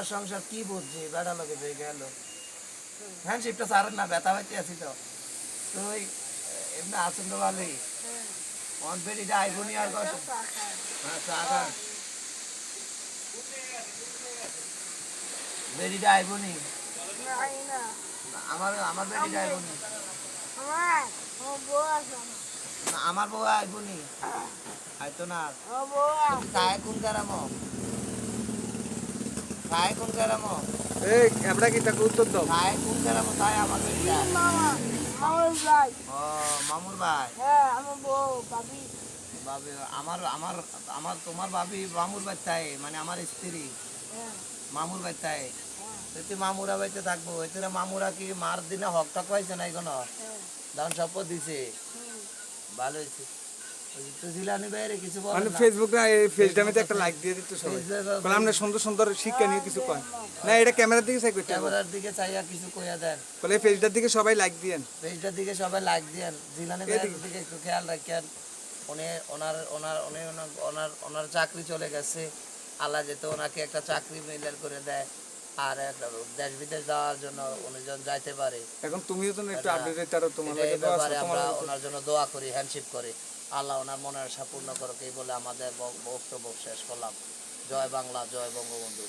সংসার কি বুঝছি বেড়া লোকে পেয়ে গেল হ্যান্ডশিপটা সারেন না ব্যথা পাইতে আছি তো তুই এমনি আছেন তো ভালোই অন পেটিটা আইফোনই আর কত হ্যাঁ চা খান বেরিটা আইফোনই আমার আমার বেরিটা আইফোনই আমার বউ আইফোনই আইতো না খায় কোন কারামো খায় কোন কারামো এই আমরা কি তাকে উত্তর দাও? খায় কোন কারামো তাই আমার বেরিটা ও মামুর ভাই ভাবি আমার আমার আমার তোমার ভাবি মামুর বাচ্চায় মানে আমার স্ত্রী মামুর বাচ্চায় তুই মামুরা বাড়িতে থাকবো এতে মামুরা কি মার দিনে হকটা পাইছে না এখনো দান শপথ দিছে ভালো হয়েছে জিলানি বাইরে কিছু বল মানে না ফেসবুকে এই পেজটাতে একটা লাইক দিয়ে দিত সবাই বলে আমরা সুন্দর সুন্দর শিক্ষা নিয়ে কিছু কয় না এটা ক্যামেরার দিকে চাই করতে ক্যামেরার দিকে চাইয়া কিছু কইয়া দেন বলে এই পেজটার দিকে সবাই লাইক দিয়েন পেজটার দিকে সবাই লাইক দেন জিলানি বাইরের দিকে একটু খেয়াল রাখেন উনি ওনার ওনার উনি ওনার ওনার চাকরি চলে গেছে আল্লাহ যেতে ওনাকে একটা চাকরি মিলার করে দেয় আর একটা দেশ বিদেশ যাওয়ার জন্য উনি যখন যাইতে পারে এখন তুমিও তো একটু আপডেট তারও তোমার এই ব্যাপারে আমরা ওনার জন্য দোয়া করি হ্যান্ডশিপ করি আল্লাহ ওনার মনের আশা পূর্ণ করুক এই বলে আমাদের বক্তব্য শেষ করলাম জয় বাংলা জয় বঙ্গবন্ধু।